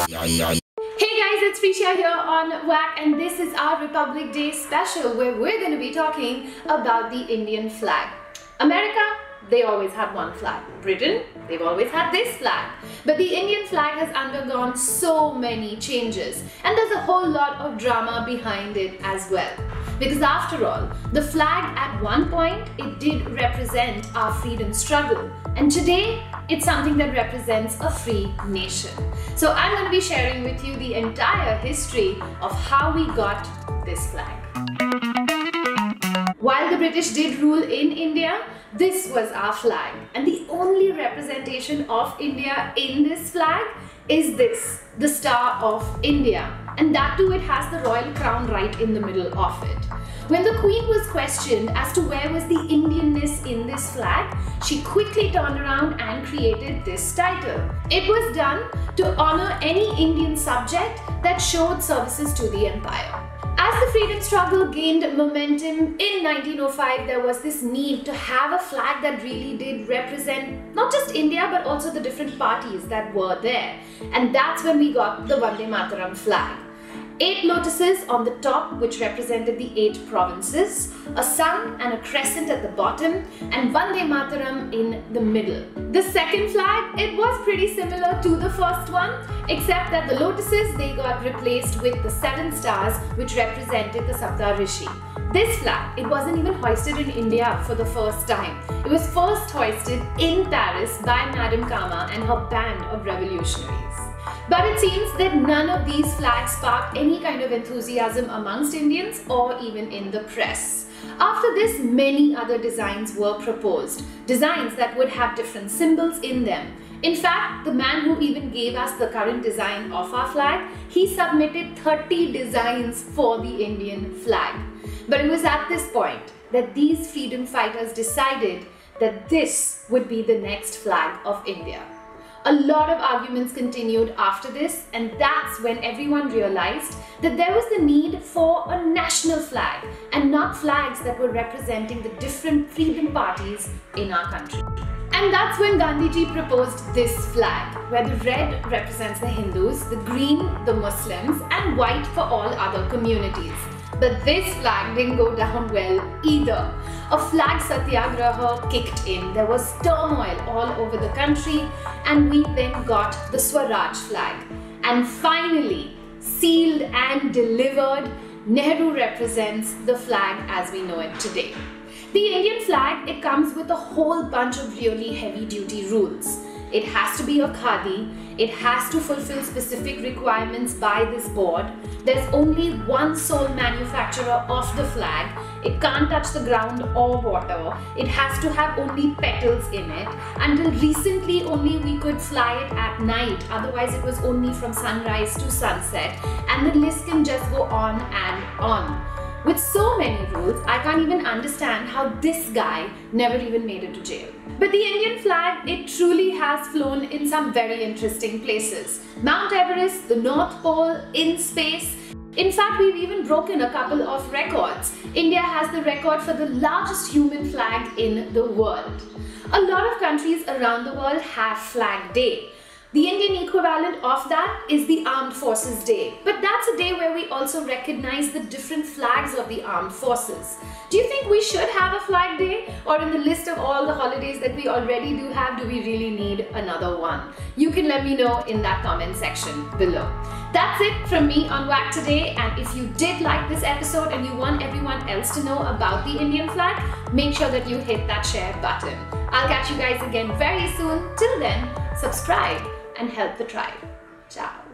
Hey guys, it's Prisha here on WAC, and this is our Republic Day special where we're going to be talking about the Indian flag. America, they always had one flag. Britain, they've always had this flag. But the Indian flag has undergone so many changes, and there's a whole lot of drama behind it as well. Because after all, the flag at one point, it did represent our freedom struggle. And today, it's something that represents a free nation. So I'm going to be sharing with you the entire history of how we got this flag. While the British did rule in India, this was our flag. And the only representation of India in this flag is this, the Star of India. And that too, it has the royal crown right in the middle of it. When the Queen was questioned as to where was the Indianness in this flag, she quickly turned around and created this title. It was done to honor any Indian subject that showed services to the empire. As the freedom struggle gained momentum in 1905, there was this need to have a flag that really did represent not just India but also the different parties that were there. And that's when we got the Vande Mataram flag. 8 lotuses on the top, which represented the 8 provinces, a sun and a crescent at the bottom, and Vande Mataram in the middle. The second flag, it was pretty similar to the first one, except that the lotuses, they got replaced with the 7 stars, which represented the Saptarishi. This flag, it wasn't even hoisted in India for the first time. It was first hoisted in Paris by Madame Kama and her band of revolutionaries. But it seems that none of these flags sparked any kind of enthusiasm amongst Indians or even in the press. After this, many other designs were proposed, designs that would have different symbols in them. In fact, the man who even gave us the current design of our flag, he submitted 30 designs for the Indian flag. But it was at this point that these freedom fighters decided that this would be the next flag of India. A lot of arguments continued after this, and that's when everyone realized that there was the need for a national flag and not flags that were representing the different freedom parties in our country. And that's when Gandhiji proposed this flag, where the red represents the Hindus, the green the Muslims, and white for all other communities. But this flag didn't go down well either. A flag satyagraha kicked in. There was turmoil all over the country, and we then got the Swaraj flag. And finally, sealed and delivered, Nehru represents the flag as we know it today. The Indian flag, it comes with a whole bunch of really heavy-duty rules. It has to be a khadi, it has to fulfill specific requirements by this board. There's only one sole manufacturer of the flag. It can't touch the ground or water. It has to have only petals in it. Until recently, only we could fly it at night. Otherwise, it was only from sunrise to sunset. And the list can just go on and on. With so many rules, I can't even understand how this guy never even made it to jail. But the Indian flag, it truly has flown in some very interesting places. Mount Everest, the North Pole, in space. In fact, we've even broken a couple of records. India has the record for the largest human flag in the world. A lot of countries around the world have Flag Day. The Indian equivalent of that is the Armed Forces Day. But that's a day where we also recognize the different flags of the armed forces. Do you think we should have a Flag Day? Or in the list of all the holidays that we already do have, do we really need another one? You can let me know in that comment section below. That's it from me on WAC today, and if you did like this episode and you want everyone else to know about the Indian flag, make sure that you hit that share button. I'll catch you guys again very soon. Till then, subscribe and help the tribe. Ciao.